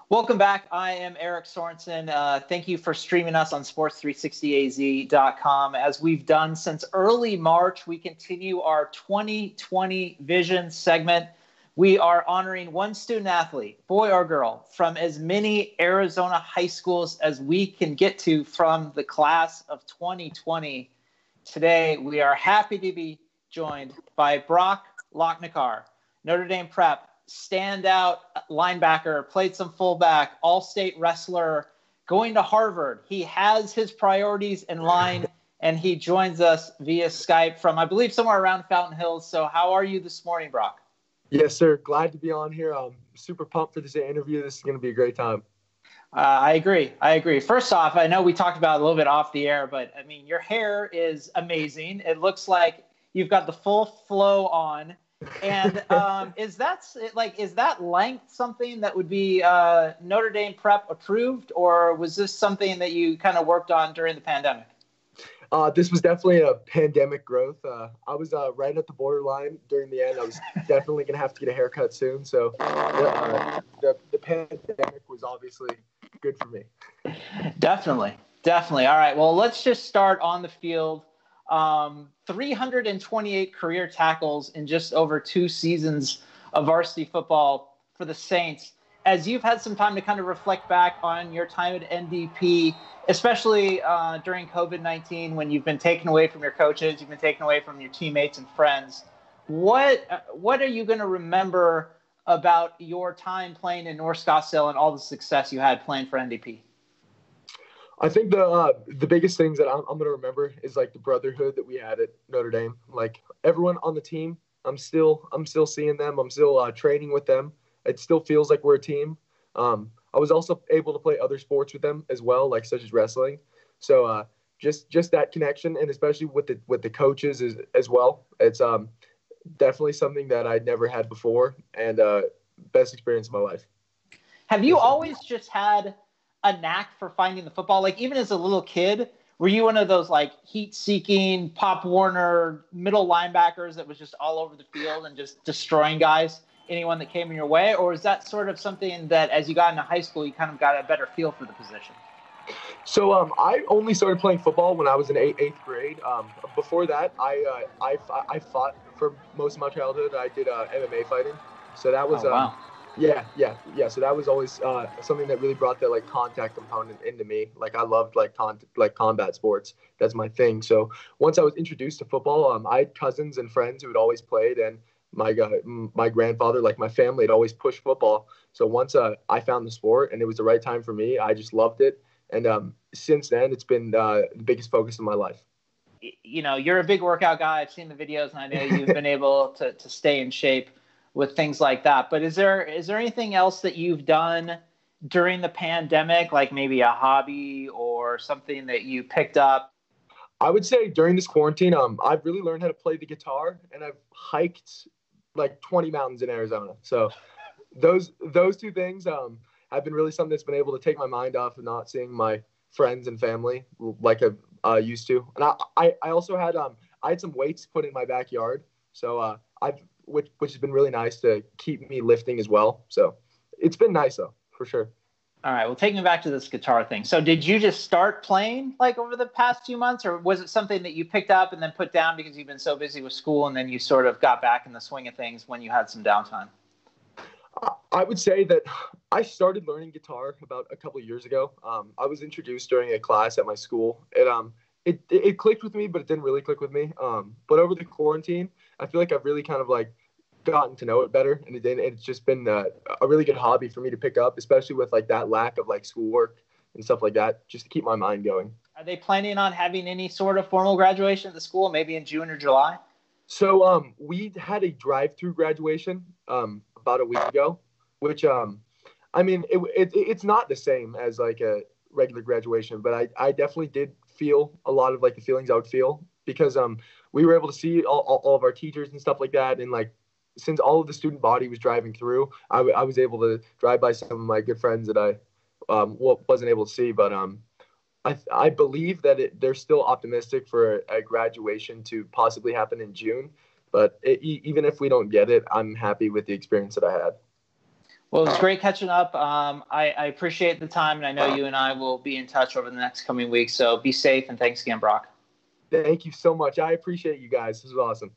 Welcome back. I am Eric Sorensen. Thank you for streaming us on sports360az.com. As we've done since early March, we continue our 2020 Vision segment. We are honoring one student athlete, boy or girl, from as many Arizona high schools as we can get to from the class of 2020. Today, we are happy to be joined by Brock Locnikar, Notre Dame Prep, standout linebacker, played some fullback, all-state wrestler, going to Harvard. He has his priorities in line, and he joins us via Skype from, I believe, somewhere around Fountain Hills. So how are you this morning, Brock? Yes, sir. Glad to be on here. I'm super pumped for this interview. This is going to be a great time. I agree. First off, I know we talked about it a little bit off the air, but, I mean, your hair is amazing. It looks like you've got the full flow on. And is that length something that would be Notre Dame Prep approved, or was this something that you kind of worked on during the pandemic? This was definitely a pandemic growth. I was right at the borderline during the end. I was definitely going to have to get a haircut soon. So the pandemic was obviously good for me. Definitely. All right. Well, let's just start on the field. 328 career tackles in just over 2 seasons of varsity football for the Saints. As you've had some time to kind of reflect back on your time at NDP, especially during COVID-19, when you've been taken away from your coaches, you've been taken away from your teammates and friends, what are you going to remember about your time playing in North Scottsdale and all the success you had playing for NDP? I think the biggest things that I'm going to remember is like the brotherhood that we had at Notre Dame. Like everyone on the team, I'm still seeing them. I'm still training with them. It still feels like we're a team. I was also able to play other sports with them as well, like such as wrestling. So just that connection, and especially with the coaches as well. It's definitely something that I'd never had before, and best experience of my life. Have you always just had a knack for finding the football? Like, even as a little kid, were you one of those like heat-seeking Pop Warner middle linebackers that was just all over the field and just destroying guys, anyone that came in your way? Or is that sort of something that as you got into high school, you kind of got a better feel for the position? So I only started playing football when I was in eighth grade. Before that, I fought for most of my childhood. I did MMA fighting. So that was wow. Yeah. So that was always something that really brought the like contact component into me. Like I loved like combat sports. That's my thing. So once I was introduced to football, I had cousins and friends who had always played, and my grandfather, like my family, had always pushed football. So once I found the sport and it was the right time for me, I just loved it. And since then, it's been the biggest focus of my life. You know, you're a big workout guy. I've seen the videos, and I know you've been able to stay in shape with things like that. But is there anything else that you've done during the pandemic, like maybe a hobby or something that you picked up? I would say during this quarantine, I've really learned how to play the guitar, and I've hiked like 20 mountains in Arizona. So those 2 things have been really something that's been able to take my mind off of not seeing my friends and family like I used to. And I also had I had some weights put in my backyard. So which has been really nice to keep me lifting as well. So it's been nice though, for sure. All right. Well, take me back to this guitar thing. So did you just start playing like over the past few months, or was it something that you picked up and then put down because you've been so busy with school, and then you sort of got back in the swing of things when you had some downtime? I would say that I started learning guitar about a couple of years ago. I was introduced during a class at my school. It clicked with me, but it didn't really click with me. But over the quarantine, I feel like I've really kind of like gotten to know it better, and it's just been a really good hobby for me to pick up, especially with like that lack of like schoolwork and stuff like that, just to keep my mind going. Are they planning on having any sort of formal graduation at the school, maybe in June or July? So we had a drive-through graduation about a week ago, which I mean it's not the same as like a regular graduation, but I definitely did feel a lot of like the feelings I would feel, because we were able to see all of our teachers and stuff like that, and like since all of the student body was driving through, I was able to drive by some of my good friends that I wasn't able to see. But I believe that they're still optimistic for a graduation to possibly happen in June. But even if we don't get it, I'm happy with the experience that I had. Well, it was great catching up. I appreciate the time, and I know you and I will be in touch over the next coming weeks. So be safe, and thanks again, Brock. Thank you so much. I appreciate you guys. This was awesome.